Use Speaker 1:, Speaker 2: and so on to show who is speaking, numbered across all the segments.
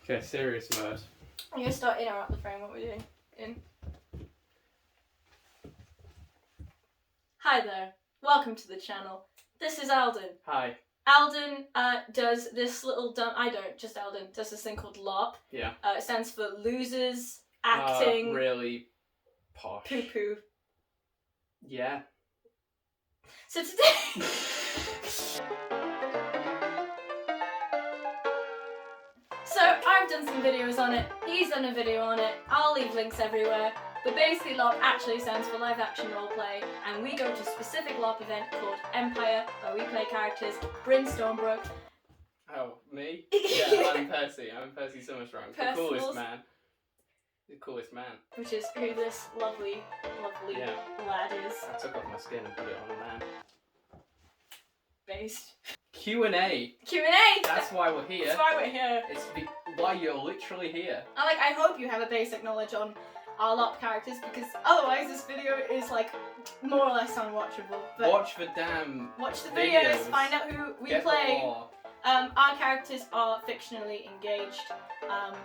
Speaker 1: Okay, serious mode.
Speaker 2: I'm gonna start in or out the frame. What we're doing? In. Hi there. Welcome to the channel. This is Elden.
Speaker 1: Hi.
Speaker 2: Elden does this little just Elden does this thing called LARP.
Speaker 1: Yeah.
Speaker 2: It stands for losers acting
Speaker 1: Really posh.
Speaker 2: poo poo.
Speaker 1: Yeah.
Speaker 2: So today. So I've done some videos on it, he's done a video on it, I'll leave links everywhere, but basically LARP actually stands for live action roleplay, and we go to a specific LARP event called Empire, where we play characters Bryn Stormbrook.
Speaker 1: Oh, me? Yeah, I'm Percy. I'm Percy Summerstrong. The
Speaker 2: Personals.
Speaker 1: coolest man. The coolest man.
Speaker 2: Which is who this lovely lad is.
Speaker 1: I took off my skin and put it on a man.
Speaker 2: Based.
Speaker 1: Q&A.
Speaker 2: Q&A!
Speaker 1: That's why we're here.
Speaker 2: That's why we're here.
Speaker 1: It's why you're literally here.
Speaker 2: I hope you have a basic knowledge on our LARP characters, because otherwise this video is like more or less unwatchable. But
Speaker 1: watch the damn
Speaker 2: watch the videos, find out who we
Speaker 1: Get
Speaker 2: play.
Speaker 1: The lore.
Speaker 2: Our characters are fictionally engaged, and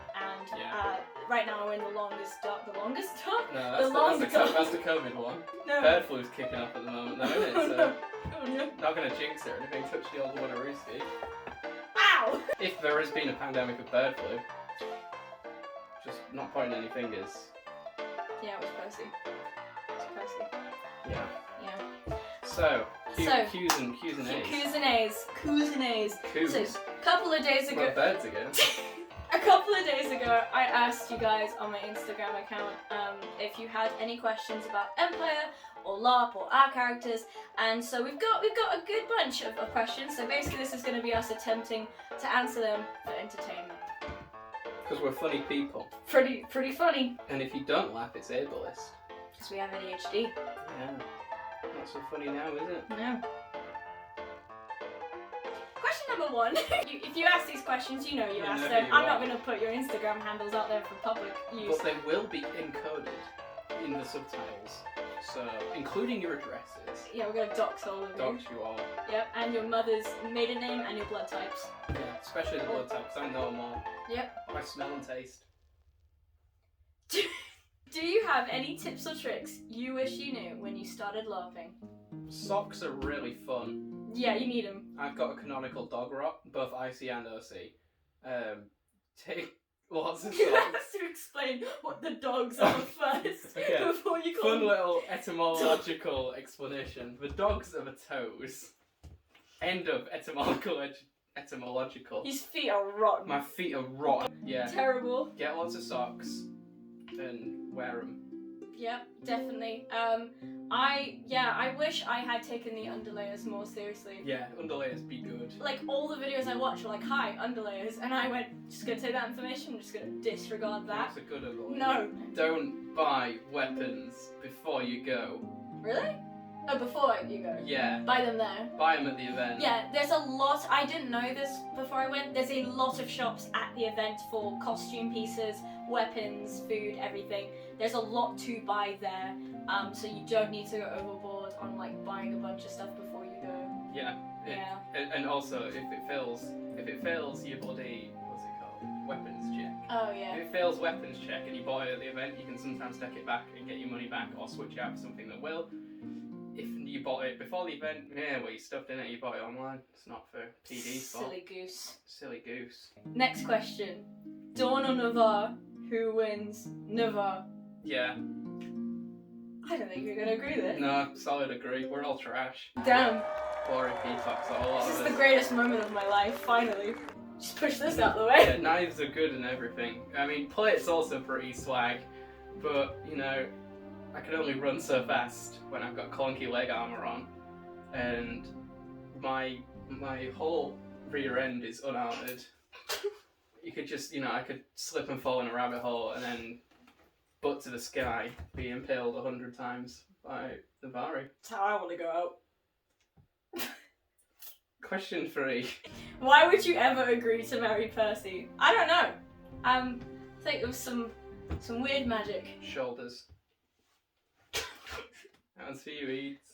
Speaker 2: right now we're in the longest dark. The longest dark?
Speaker 1: No, that's the COVID one.
Speaker 2: No.
Speaker 1: Bird flu's kicking off at the moment though, isn't it?
Speaker 2: Oh,
Speaker 1: So
Speaker 2: no. Oh no.
Speaker 1: not gonna jinx it or anything, touch the old one a roosty.
Speaker 2: Ow!
Speaker 1: If there has been a pandemic of bird flu, just not pointing any fingers.
Speaker 2: Yeah, it was Percy. It was Percy.
Speaker 1: Yeah.
Speaker 2: Yeah.
Speaker 1: So, Q's and A's.
Speaker 2: Q's and A's. Q's and A's.
Speaker 1: Q's.
Speaker 2: So, a couple of days ago.
Speaker 1: Well, birds again.
Speaker 2: A couple of days ago, I asked you guys on my Instagram account if you had any questions about Empire or LARP or our characters, and so we've got a good bunch of questions. So basically, this is going to be us attempting to answer them for entertainment.
Speaker 1: Because we're funny people.
Speaker 2: Pretty funny.
Speaker 1: And if you don't laugh, it's ableist.
Speaker 2: Because we have ADHD.
Speaker 1: Yeah. Not so funny now, is it?
Speaker 2: No. Question number one. If you ask these questions, you know you asked them. I'm not going to put your Instagram handles out there for public use.
Speaker 1: But they will be encoded in the subtitles. So, including your addresses.
Speaker 2: Yeah, we're going to dox all of you.
Speaker 1: Dox you all.
Speaker 2: Yep, and your mother's maiden name and your blood types.
Speaker 1: Yeah, especially the blood types. I know them all.
Speaker 2: Yep.
Speaker 1: I smell and taste.
Speaker 2: Do you have any tips or tricks you wish you knew when you started LARPing?
Speaker 1: Socks are really fun.
Speaker 2: Yeah, you need them.
Speaker 1: I've got a canonical dog rot, both IC and OC. Take lots of
Speaker 2: You
Speaker 1: socks.
Speaker 2: have to explain what the dogs are first
Speaker 1: Okay.
Speaker 2: before you call
Speaker 1: Fun
Speaker 2: them.
Speaker 1: little etymological explanation. The dogs are the toes. End of etymological.
Speaker 2: His feet are rotten.
Speaker 1: My feet are rotten. Yeah.
Speaker 2: Terrible.
Speaker 1: Get lots of socks and wear them.
Speaker 2: Yep, definitely. I wish I had taken the underlayers more seriously.
Speaker 1: Yeah, underlayers be good.
Speaker 2: Like, all the videos I watch were like, hi, underlayers, and I went, just gonna take that information, I'm just gonna disregard that.
Speaker 1: That's a good underlayer.
Speaker 2: No.
Speaker 1: Don't buy weapons before you go.
Speaker 2: Really? Oh, before you go?
Speaker 1: Yeah.
Speaker 2: Buy them there.
Speaker 1: Buy them at the event.
Speaker 2: Yeah, there's a lot, I didn't know this before I went, there's a lot of shops at the event for costume pieces, weapons, food, everything. There's a lot to buy there, so you don't need to go overboard on like buying a bunch of stuff before you go.
Speaker 1: Yeah.
Speaker 2: Yeah.
Speaker 1: And also, if it fails your bloody, what's it called? Weapons check.
Speaker 2: Oh yeah.
Speaker 1: If it fails weapons check and you bought it at the event, you can sometimes take it back and get your money back or switch out for something that will. If you bought it before the event, yeah, well, you stuffed in it, you bought it online. It's not for PD's fault.
Speaker 2: Silly goose.
Speaker 1: Silly goose.
Speaker 2: Next question. Dawn or Navarre? Who wins? Navarre.
Speaker 1: Yeah.
Speaker 2: I don't think you're gonna agree with it.
Speaker 1: No, solid agree. We're all trash.
Speaker 2: Damn.
Speaker 1: Boring peacocks, a whole lot
Speaker 2: This
Speaker 1: of
Speaker 2: is the
Speaker 1: us.
Speaker 2: greatest moment of my life, finally. Just push this out the way.
Speaker 1: Yeah, knives are good and everything. I mean, plate's also pretty swag, but, you know, I can only run so fast when I've got clunky leg armor on, and my whole rear end is unarmored. You could just, I could slip and fall in a rabbit hole and then butt to the sky, be impaled 100 times by the Vari.
Speaker 2: That's how I want to go out.
Speaker 1: Question 3.
Speaker 2: Why would you ever agree to marry Percy? I don't know. I think it was some weird magic.
Speaker 1: Shoulders. That's for you, Eats.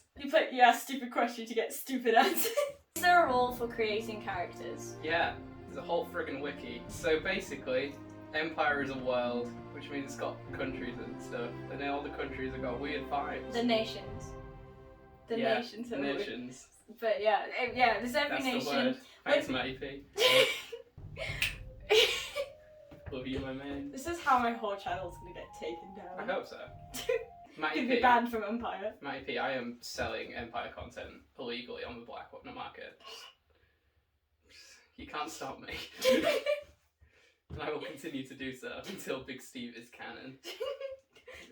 Speaker 2: You ask stupid questions, you get stupid answers. Is there a rule for creating characters?
Speaker 1: Yeah, There's a whole friggin' wiki. So basically, Empire is a world, which means it's got countries and stuff, and then all the countries have got weird vibes.
Speaker 2: The nations. The nations.
Speaker 1: The nations.
Speaker 2: But yeah, there's every
Speaker 1: That's
Speaker 2: nation.
Speaker 1: the word. Thanks, Matty P. Love you, my man.
Speaker 2: This is how my whole channel's gonna get taken down.
Speaker 1: I hope so. Matty
Speaker 2: Could
Speaker 1: P.
Speaker 2: be banned from Empire.
Speaker 1: Matty P, I am selling Empire content illegally on the black market. You can't stop me. And I will continue to do so until Big Steve is canon.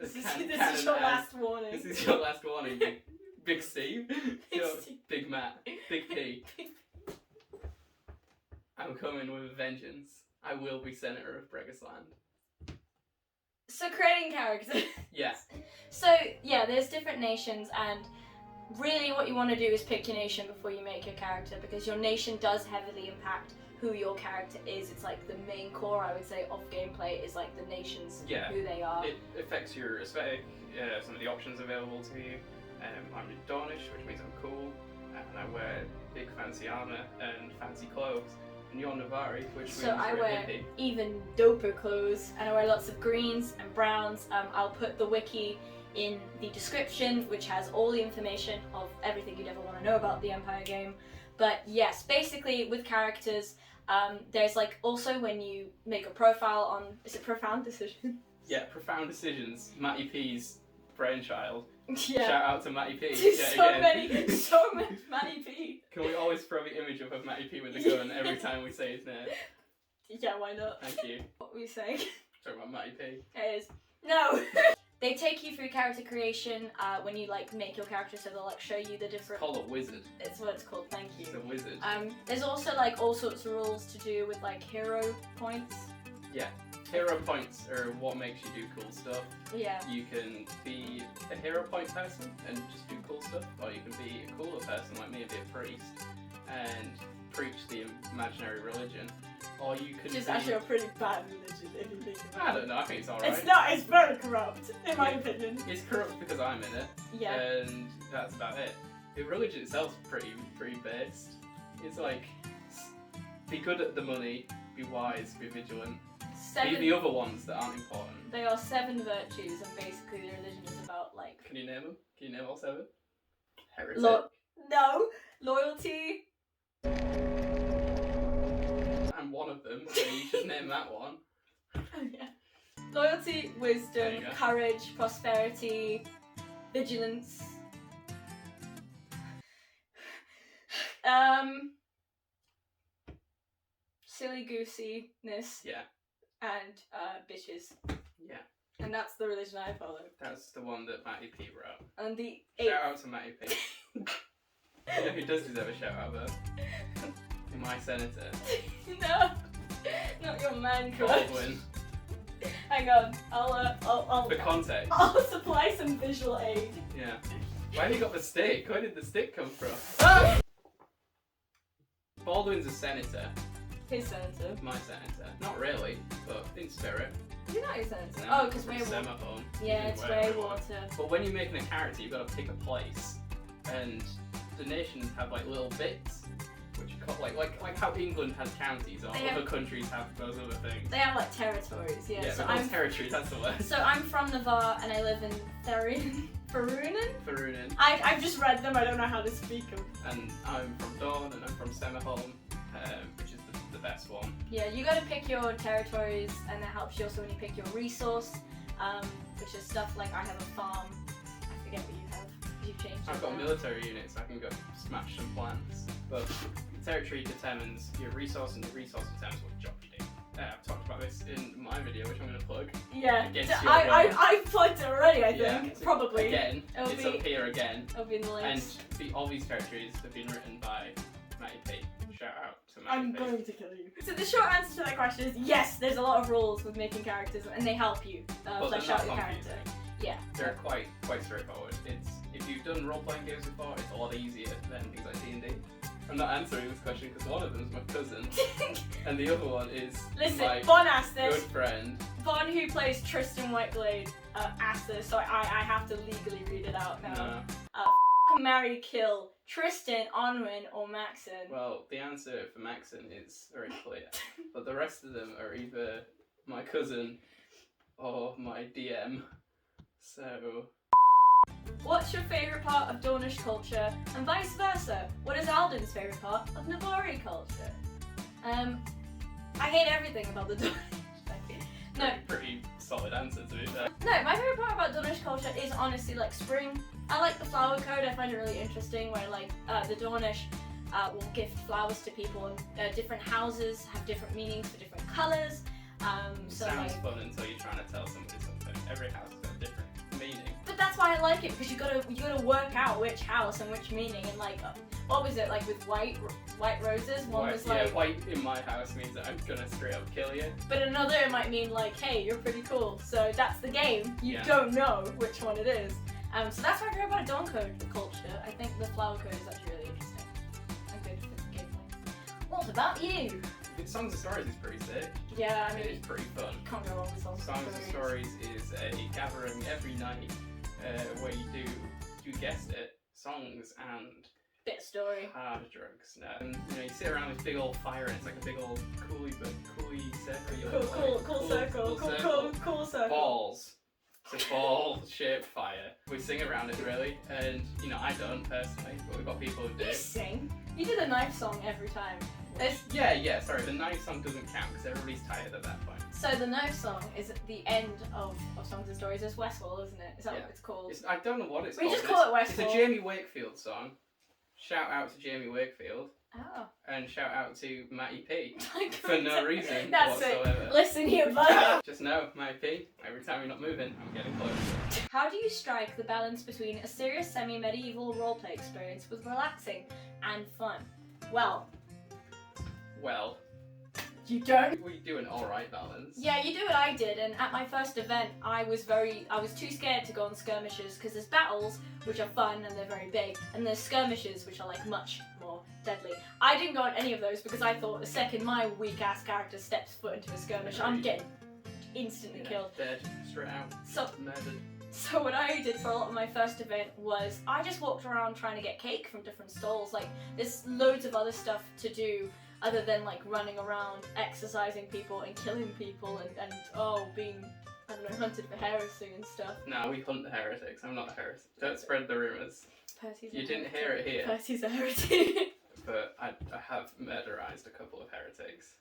Speaker 2: This is your last warning.
Speaker 1: This is your last warning, Big Steve. Big Matt. Big P. I'm coming with a vengeance. I will be Senator of Bregasland.
Speaker 2: So creating characters.
Speaker 1: Yeah.
Speaker 2: So yeah, there's different nations, and really what you want to do is pick your nation before you make your character, because your nation does heavily impact who your character is. It's like the main core, I would say, of gameplay is like the nations, who they are.
Speaker 1: It affects your aesthetic, some of the options available to you. I'm Dornish, which means I'm cool, and I wear big fancy armor and fancy clothes. And you're Navari, which means
Speaker 2: I
Speaker 1: you're
Speaker 2: wear
Speaker 1: hippie.
Speaker 2: even doper clothes, and I wear lots of greens and browns. I'll put the wiki in the description, which has all the information of everything you'd ever want to know about the Empire game. But yes, basically with characters, there's like also when you make a profile on, is it Profound Decisions?
Speaker 1: Yeah, Profound Decisions, Matty P's brainchild.
Speaker 2: Yeah.
Speaker 1: Shout out to Matty P.
Speaker 2: so many Matty P.
Speaker 1: Can we always throw the image up of Matty P with the gun every time we say his name?
Speaker 2: Yeah, why not?
Speaker 1: Thank you.
Speaker 2: What were you saying?
Speaker 1: Talking about Matty P.
Speaker 2: It is. No! They take you through character creation when you like make your character, so they'll like show you the different...
Speaker 1: It's called a wizard.
Speaker 2: It's what it's called, thank you.
Speaker 1: It's a wizard.
Speaker 2: There's also like all sorts of rules to do with like hero points.
Speaker 1: Yeah. Hero points are what makes you do cool stuff.
Speaker 2: Yeah.
Speaker 1: You can be a hero point person and just do cool stuff, or you can be a cooler person like me and be a priest and preach the imaginary religion. Or you can
Speaker 2: Which is
Speaker 1: be...
Speaker 2: actually a pretty bad religion if you think about it.
Speaker 1: I don't know, I think it's alright.
Speaker 2: It's not, it's very corrupt, in my opinion.
Speaker 1: It's corrupt because I'm in it.
Speaker 2: Yeah.
Speaker 1: And that's about it. The religion itself's pretty based. It's like, be good at the money, be wise, be vigilant. Be the other ones that aren't important.
Speaker 2: They are 7 virtues, and basically the religion is about like...
Speaker 1: Can you name them? Can you name all 7? Heretic.
Speaker 2: No! Loyalty.
Speaker 1: I'm one of them, so you should name that one.
Speaker 2: Oh yeah. Loyalty, wisdom, courage, prosperity, vigilance. Silly goosiness.
Speaker 1: Yeah.
Speaker 2: And bitches.
Speaker 1: Yeah.
Speaker 2: And that's the religion I follow.
Speaker 1: That's the one that Matty P wrote.
Speaker 2: And the 8th.
Speaker 1: Shout out to Matty P. You know who does deserve a shout out though? My senator.
Speaker 2: No, not your man crush.
Speaker 1: Baldwin.
Speaker 2: Hang on, I'll
Speaker 1: For context.
Speaker 2: I'll supply some visual aid.
Speaker 1: Yeah. Why have you got the stick? Where did the stick come from?
Speaker 2: Ah!
Speaker 1: Baldwin's a senator.
Speaker 2: His senator.
Speaker 1: My senator. Not really, but in spirit.
Speaker 2: You're not your senator.
Speaker 1: No,
Speaker 2: Oh, because we're
Speaker 1: Semaphone.
Speaker 2: Yeah, it's water.
Speaker 1: But when you're making a character, you've got to pick a place, and the nations have like little bits, which are called, like how England has counties, or other countries have those other things.
Speaker 2: They have like territories, yeah.
Speaker 1: Yeah,
Speaker 2: so
Speaker 1: I'm territories. That's the word.
Speaker 2: So I'm from Navarre, and I live in
Speaker 1: Farunin.
Speaker 2: I've just read them. I don't know how to speak them.
Speaker 1: And I'm from Dawn, and I'm from Semaphone, which is the best one.
Speaker 2: Yeah, you gotta pick your territories, and that helps you also when you pick your resource, which is stuff like I have a farm. I forget what you have. You've changed it.
Speaker 1: I've got military units, so I can go smash some plants. But territory determines your resource, and your resource determines what job you do. I've talked about this in my video, which I'm going to plug.
Speaker 2: Yeah, I plugged it already, I think.
Speaker 1: Yeah,
Speaker 2: Probably.
Speaker 1: Again, it's up here again.
Speaker 2: It'll be in the links.
Speaker 1: And all these territories have been written by Matty P. Shout out to Matty
Speaker 2: I'm
Speaker 1: P.
Speaker 2: going to kill you. So the short answer to that question is yes, there's a lot of rules with making characters, and they help you flesh out your character. Yeah.
Speaker 1: They're quite straightforward. If you've done role-playing games before, it's a lot easier than things like D&D. I'm not answering this question because one of them is my cousin, and the other one is my
Speaker 2: Bon asked
Speaker 1: good
Speaker 2: this.
Speaker 1: friend.
Speaker 2: Bon, who plays Tristan Whiteglade, asked this, so I have to legally read it out now.
Speaker 1: No.
Speaker 2: Marry, kill Tristan, Onwin, or Maxon?
Speaker 1: Well, the answer for Maxon is very clear, but the rest of them are either my cousin or my DM. So.
Speaker 2: What's your favourite part of Dornish culture, and vice versa? What is Alden's favourite part of Navari culture? I hate everything about the Dornish. No.
Speaker 1: Pretty solid answer to be fair.
Speaker 2: No, my favourite part about Dornish culture is honestly like spring. I like the flower code. I find it really interesting where like the Dornish will gift flowers to people, and different houses have different meanings for different colours. So
Speaker 1: sounds
Speaker 2: like,
Speaker 1: fun until you're trying to tell somebody something. Every house has got a different meaning.
Speaker 2: but that's why I like it, because you gotta work out which house and which meaning, and like what was it like with white roses? One was like,
Speaker 1: yeah, white in my house means that I'm gonna straight up kill you.
Speaker 2: but another it might mean like, hey, you're pretty cool. So that's the game. You
Speaker 1: Yeah.
Speaker 2: don't know which one it is. So that's what I heard about a Dawn code culture. I think the flower code is actually really interesting and good for the gameplay. What about you?
Speaker 1: Songs and Stories is pretty sick.
Speaker 2: Yeah, I mean,
Speaker 1: It's pretty fun.
Speaker 2: can't go wrong with Songs
Speaker 1: Songs and Stories is a gathering every night where you guessed it, songs and
Speaker 2: bit of story.
Speaker 1: hard drugs. And you sit around this big old fire and it's like a big old coolie circle.
Speaker 2: Cool circle.
Speaker 1: Balls. It's a ball-shaped fire. We sing around it really, and I don't personally, but we've got people who do.
Speaker 2: You sing. You do the knife song every time.
Speaker 1: Yeah, sorry, the knife song doesn't count because everybody's tired at that point.
Speaker 2: So the knife song is at the end of Songs and Stories. It's Westwall, isn't it? Is that what it's called?
Speaker 1: I don't know what it's
Speaker 2: We
Speaker 1: called.
Speaker 2: just call it
Speaker 1: It's a
Speaker 2: Westwall.
Speaker 1: Jamie Wakefield song. Shout out to Jamie Wakefield.
Speaker 2: Oh.
Speaker 1: And shout out to Matty P.
Speaker 2: My
Speaker 1: For no
Speaker 2: God.
Speaker 1: reason
Speaker 2: That's
Speaker 1: whatsoever.
Speaker 2: it. Listen here, bud.
Speaker 1: Just know, Matty P, every time you're not moving, I'm getting closer.
Speaker 2: How do you strike the balance between a serious semi-medieval roleplay experience with relaxing and fun? Well, you don't.
Speaker 1: We do an alright balance.
Speaker 2: Yeah, you do what I did, and at my first event, I was too scared to go on skirmishes, because there's battles, which are fun and they're very big, and there's skirmishes, which are like much more deadly. I didn't go on any of those because I thought the second my weak-ass character steps foot into a skirmish, I'm getting instantly killed.
Speaker 1: Dead, straight out, murdered.
Speaker 2: So what I did for a lot of my first event was I just walked around trying to get cake from different stalls. Like, there's loads of other stuff to do other than like running around, exercising people and killing people and being, I don't know, hunted for heresy and stuff.
Speaker 1: No, we hunt the heretics. I'm not a heretic. Don't spread the rumours.
Speaker 2: Percy's
Speaker 1: You didn't hear it here.
Speaker 2: Percy's a heretic.
Speaker 1: But I have murderized a couple of heretics.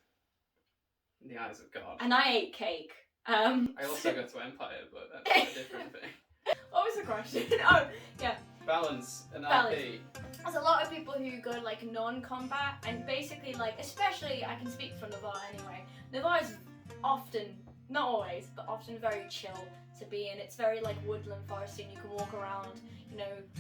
Speaker 1: In the eyes of God.
Speaker 2: And I ate cake.
Speaker 1: I also go to Empire, but that's a different thing.
Speaker 2: What was the question? Oh, yeah.
Speaker 1: Balance and
Speaker 2: Balance.
Speaker 1: RP.
Speaker 2: There's a lot of people who go like non-combat, and basically like, especially I can speak for Navarre anyway. Navarre is often, not always, but often very chill to be in. It's very like woodland foresty, and you can walk around,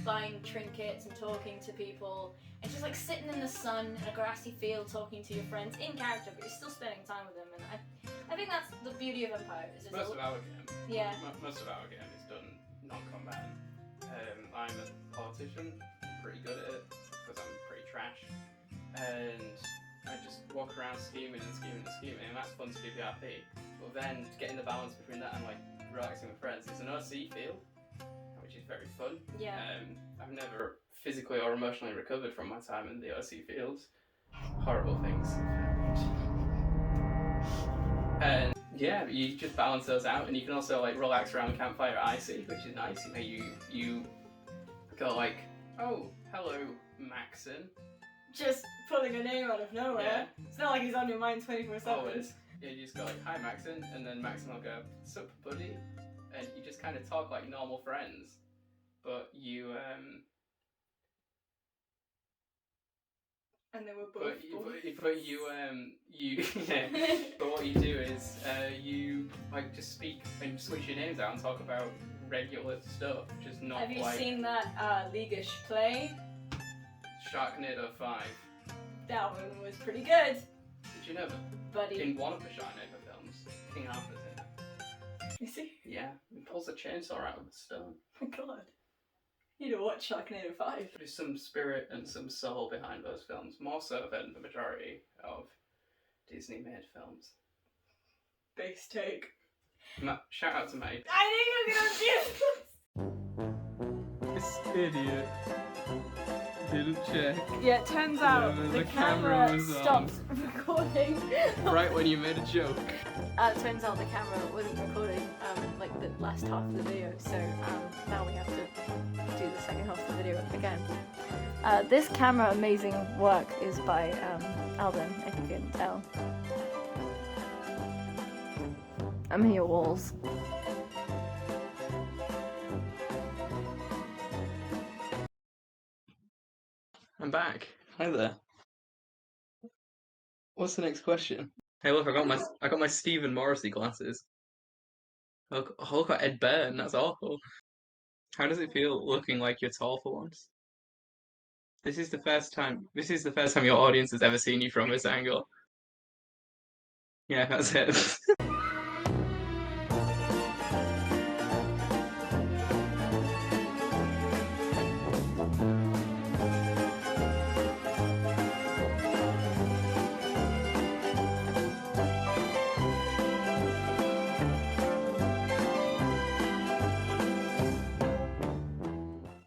Speaker 2: buying trinkets and talking to people. It's just like sitting in the sun in a grassy field talking to your friends in character, but you're still spending time with them. And I think that's the beauty of Empire. Is
Speaker 1: Most of our game.
Speaker 2: Yeah.
Speaker 1: Most of our game is done non-combat. I'm a politician, pretty good at it, because I'm pretty trash. And I just walk around scheming, and that's fun to do the RP. But then getting the balance between that and like relaxing with friends. It's an OC field, which is very fun.
Speaker 2: Yeah.
Speaker 1: I've never physically or emotionally recovered from my time in the OC fields. Horrible things have happened. And yeah, you just balance those out, and you can also like relax around the campfire at IC, which is nice. You go like, oh, hello, Maxon.
Speaker 2: Just pulling a name out of nowhere.
Speaker 1: Yeah.
Speaker 2: It's not like he's on your mind 24/7.
Speaker 1: Always. Yeah, you just go like, hi, Maxon, and then Maxon will go, sup, buddy? And you just kind of talk like normal friends, but you
Speaker 2: And they were both.
Speaker 1: But what you do is you like just speak and switch your names out and talk about regular stuff, just not
Speaker 2: Have you
Speaker 1: like
Speaker 2: seen that Leaguish play?
Speaker 1: Sharknado 5.
Speaker 2: That one was pretty good,
Speaker 1: Did you know that
Speaker 2: buddy.
Speaker 1: in one of the Sharknado films, King Arthur's in it?
Speaker 2: You see?
Speaker 1: Yeah, he pulls a chainsaw out of the stone.
Speaker 2: Oh my god. You need to watch Sharknado 5.
Speaker 1: There's some spirit and some soul behind those films, more so than the majority of Disney-made films.
Speaker 2: Base take.
Speaker 1: Shout out to May.
Speaker 2: I knew you were gonna do this!
Speaker 1: This idiot. Didn't check.
Speaker 2: Yeah, it turns out
Speaker 1: No,
Speaker 2: the
Speaker 1: the camera
Speaker 2: camera
Speaker 1: was on.
Speaker 2: stopped recording.
Speaker 1: Right when you made a joke.
Speaker 2: It turns out the camera wasn't recording like the last half of the video, so now we have to do the second half of the video again. This camera amazing work is by Elden, if you can tell. I'm here, walls.
Speaker 1: I'm back. Hi there. What's the next question? Hey, look, I got my Stephen Morrissey glasses. Look at Ed Byrne. That's awful. How does it feel looking like you're tall for once? This is the first time your audience has ever seen you from this angle. Yeah, that's it.